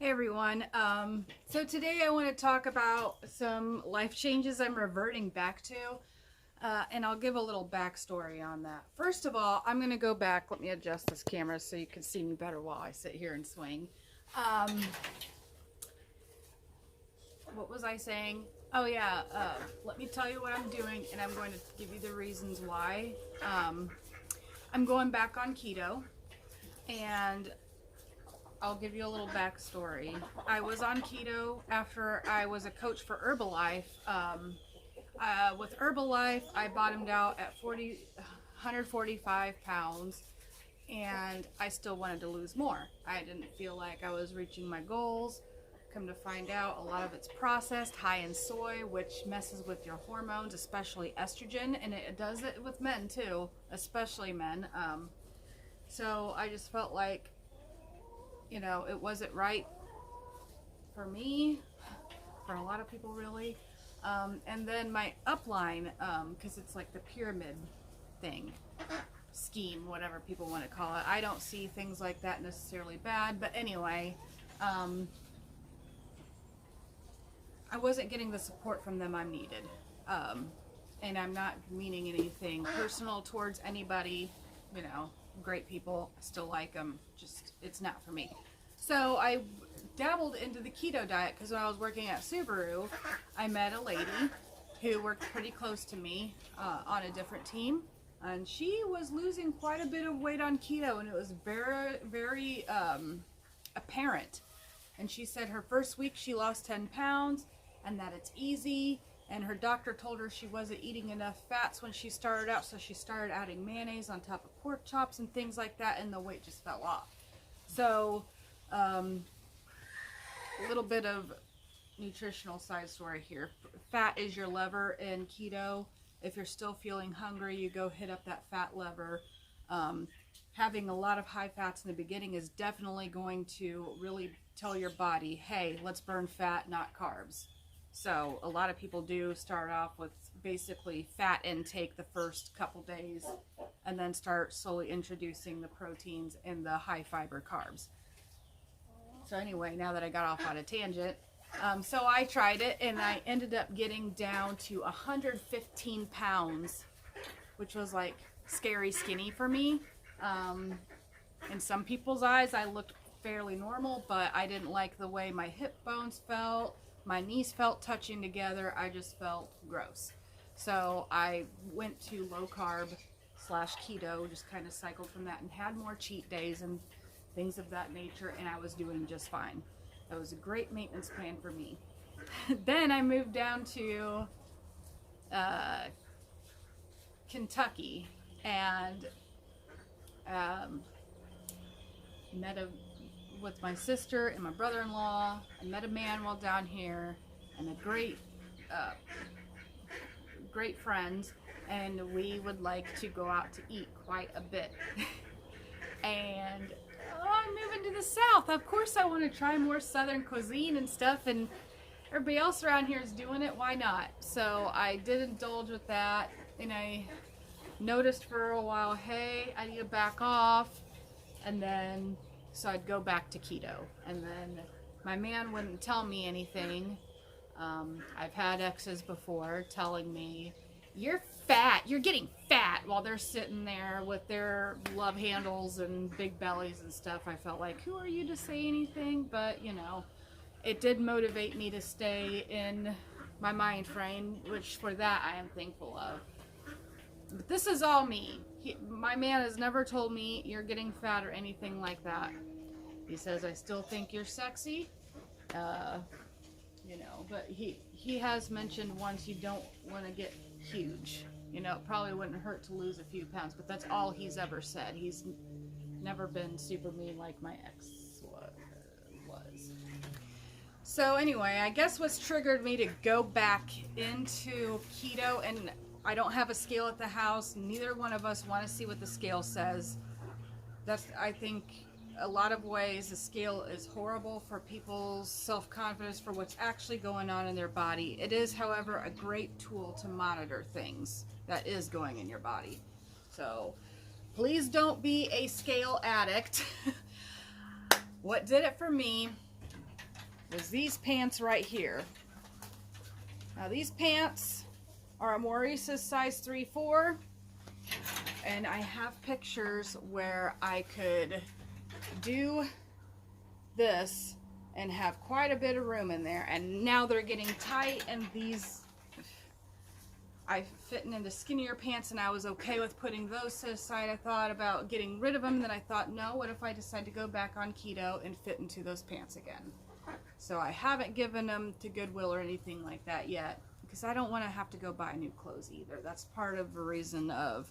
Hey everyone. So today I want to talk about some life changes I'm reverting back to, and I'll give a little backstory on that. First of all, I'm going to go back. Let me adjust this camera so you can see me better while I sit here and swing. What was I saying? Oh yeah, let me tell you what I'm doing, and I'm going to give you the reasons why. I'm going back on keto, and I'll give you a little backstory. I was on keto after I was a coach for Herbalife. With Herbalife, I bottomed out at 145 pounds, and I still wanted to lose more. I didn't feel like I was reaching my goals. Come to find out, a lot of it's processed, high in soy, which messes with your hormones, especially estrogen, and it does it with men too, especially men. So I just felt like, it wasn't right for me, for a lot of people really. And then my upline, because it's like the pyramid thing, scheme, whatever people want to call it. I don't see things like that necessarily bad, but anyway, I wasn't getting the support from them I needed. And I'm not meaning anything personal towards anybody, great people, I still like them, just it's not for me. So I dabbled into the keto diet because when I was working at Subaru, I met a lady who worked pretty close to me on a different team, and she was losing quite a bit of weight on keto, and it was very, very apparent. And she said her first week she lost 10 pounds and that it's easy. And her doctor told her she wasn't eating enough fats when she started out, so she started adding mayonnaise on top of pork chops and things like that, and the weight just fell off. So, a little bit of nutritional side story here. Fat is your lever in keto. If you're still feeling hungry, you go hit up that fat lever. Having a lot of high fats in the beginning is definitely going to really tell your body, hey, let's burn fat, not carbs. So a lot of people do start off with basically fat intake the first couple days and then start slowly introducing the proteins and the high fiber carbs. So anyway, now that I got off on a tangent, so I tried it and I ended up getting down to 115 pounds, which was like scary skinny for me. In some people's eyes, I looked fairly normal, but I didn't like the way my hip bones felt. My knees felt touching together. I just felt gross. So I went to low carb / keto, just kind of cycled from that and had more cheat days and things of that nature, and I was doing just fine. That was a great maintenance plan for me. Then I moved down to Kentucky and with my sister and my brother-in-law. I met a man while down here, and a great friends, and we would like to go out to eat quite a bit. And I'm moving to the South. Of course I want to try more Southern cuisine and stuff, and everybody else around here is doing it. Why not? So I did indulge with that, and I noticed for a while, hey, I need to back off, and then so I'd go back to keto, and then my man wouldn't tell me anything. I've had exes before telling me, you're fat, you're getting fat, while they're sitting there with their love handles and big bellies and stuff. I felt like, who are you to say anything? But it did motivate me to stay in my mind frame, which for that I am thankful of. But this is all me. My man has never told me you're getting fat or anything like that. He says, I still think you're sexy, but he has mentioned once you don't want to get huge. It probably wouldn't hurt to lose a few pounds, but that's all he's ever said. He's never been super mean like my ex was. So anyway, I guess what's triggered me to go back into keto, and I don't have a scale at the house. Neither one of us want to see what the scale says. I think a lot of ways the scale is horrible for people's self-confidence for what's actually going on in their body. It is, however, a great tool to monitor things that is going in your body. So please don't be a scale addict. What did it for me was these pants right here. Now these pants are a Maurice's size 3-4, and I have pictures where I could do this and have quite a bit of room in there, and now they're getting tight, and these I fitting into skinnier pants, and I was okay with putting those to the side. I thought about getting rid of them, then I thought, no, what if I decide to go back on keto and fit into those pants again? So I haven't given them to Goodwill or anything like that yet, because I don't want to have to go buy new clothes either. That's part of the reason of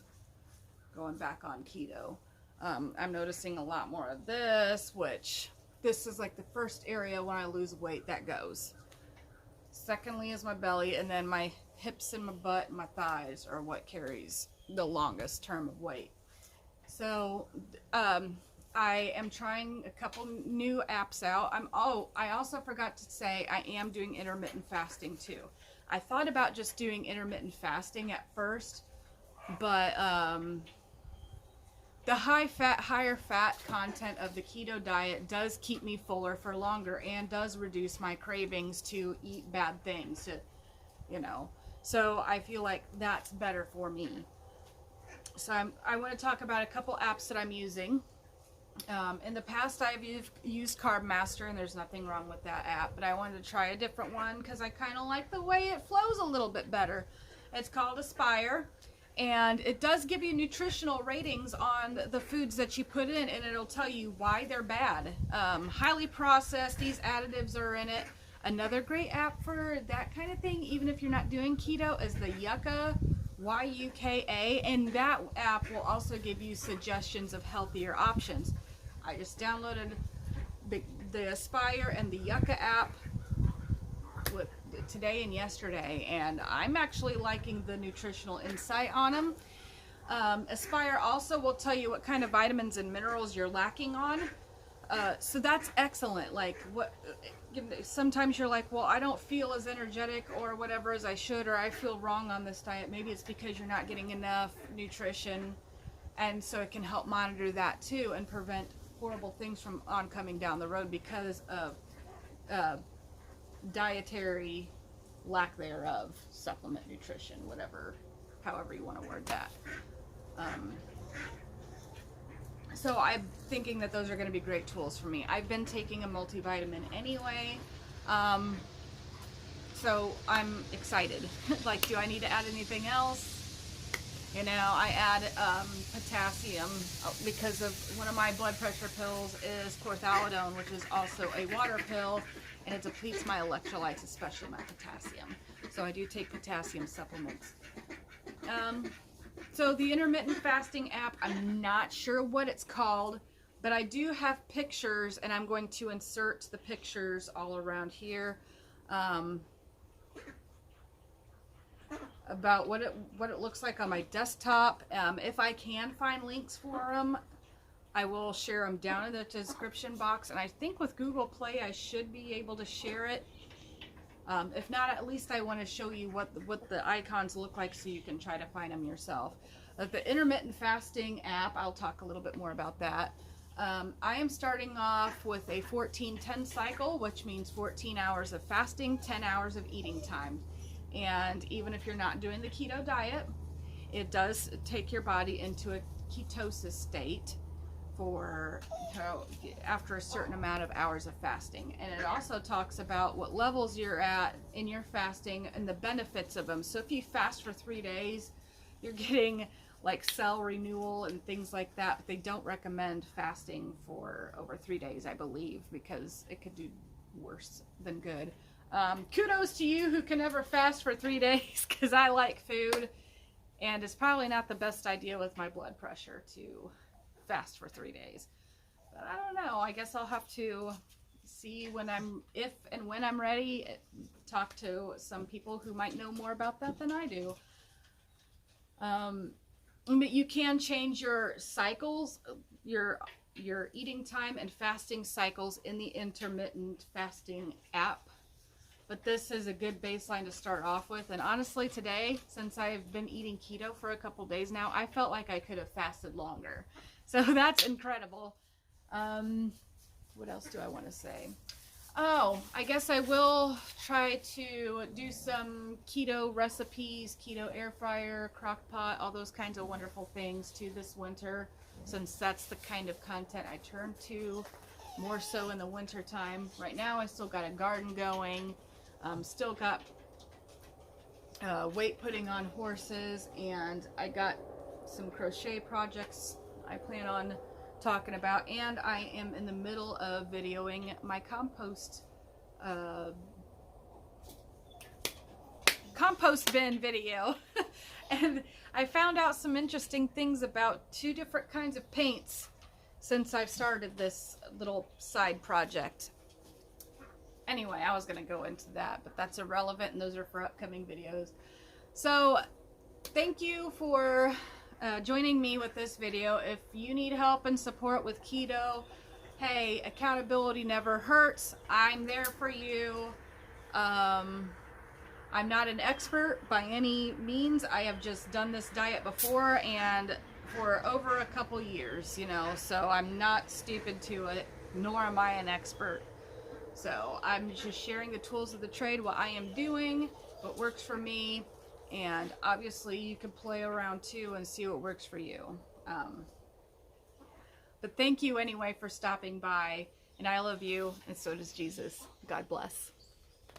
going back on keto. I'm noticing a lot more of this, which this is like the first area when I lose weight that goes. Secondly is my belly, and then my hips and my butt and my thighs are what carries the longest term of weight. So I am trying a couple new apps out. I also forgot to say I am doing intermittent fasting too. I thought about just doing intermittent fasting at first, but the higher fat content of the keto diet does keep me fuller for longer and does reduce my cravings to eat bad things, to, you know. So I feel like that's better for me. So I want to talk about a couple apps that I'm using. In the past, I've used Carb Master, and there's nothing wrong with that app, but I wanted to try a different one because I kind of like the way it flows a little bit better. It's called Aspire, and it does give you nutritional ratings on the foods that you put in, and it'll tell you why they're bad. Highly processed, these additives are in it. Another great app for that kind of thing, even if you're not doing keto, is the Yuka, Y-U-K-A, and that app will also give you suggestions of healthier options. I just downloaded the Aspire and the Yuka app today and yesterday, and I'm actually liking the nutritional insight on them. Aspire also will tell you what kind of vitamins and minerals you're lacking on, so that's excellent. Like, sometimes you're like, well, I don't feel as energetic or whatever as I should, or I feel wrong on this diet. Maybe it's because you're not getting enough nutrition, and so it can help monitor that too and prevent horrible things from coming down the road because of dietary lack thereof, supplement nutrition, whatever, however you want to word that. So I'm thinking that those are going to be great tools for me. I've been taking a multivitamin anyway, so I'm excited. Like, do I need to add anything else? You know, I add potassium because of one of my blood pressure pills is chlorthalidone, which is also a water pill, and it depletes my electrolytes, especially my potassium. So I do take potassium supplements. So the intermittent fasting app, I'm not sure what it's called, but I do have pictures, and I'm going to insert the pictures all around here about what it looks like on my desktop. If I can find links for them, I will share them down in the description box, and I think with Google Play I should be able to share it. If not, at least I want to show you what the icons look like so you can try to find them yourself. The intermittent fasting app, I'll talk a little bit more about that. I am starting off with a 14-10 cycle, which means 14 hours of fasting, 10 hours of eating time. And even if you're not doing the keto diet, it does take your body into a ketosis state for after a certain amount of hours of fasting. And it also talks about what levels you're at in your fasting and the benefits of them. So if you fast for 3 days, you're getting like cell renewal and things like that, but they don't recommend fasting for over 3 days, I believe, because it could do worse than good. Kudos to you who can never fast for 3 days, because I like food, and it's probably not the best idea with my blood pressure to fast for 3 days. But I don't know, I guess I'll have to see if and when I'm ready, talk to some people who might know more about that than I do. But you can change your cycles, your eating time and fasting cycles in the intermittent fasting app. But this is a good baseline to start off with. And honestly, today, since I've been eating keto for a couple days now, I felt like I could have fasted longer. So that's incredible. What else do I want to say? Oh, I guess I will try to do some keto recipes, keto air fryer, crock pot, all those kinds of wonderful things too this winter, since that's the kind of content I turn to more so in the winter time. Right now I still got a garden going, still got weight putting on horses, and I got some crochet projects I plan on talking about, and I am in the middle of videoing my compost bin video. And I found out some interesting things about 2 different kinds of paints since I've started this little side project. Anyway, I was going to go into that, but that's irrelevant, and those are for upcoming videos. So thank you for joining me with this video. If you need help and support with keto, hey, accountability never hurts. I'm there for you. I'm not an expert by any means. I have just done this diet before and for over a couple years, you know, so I'm not stupid to it, nor am I an expert. So I'm just sharing the tools of the trade, what I am doing, what works for me, and obviously you can play around too and see what works for you. But thank you anyway for stopping by, and I love you, and so does Jesus. God bless.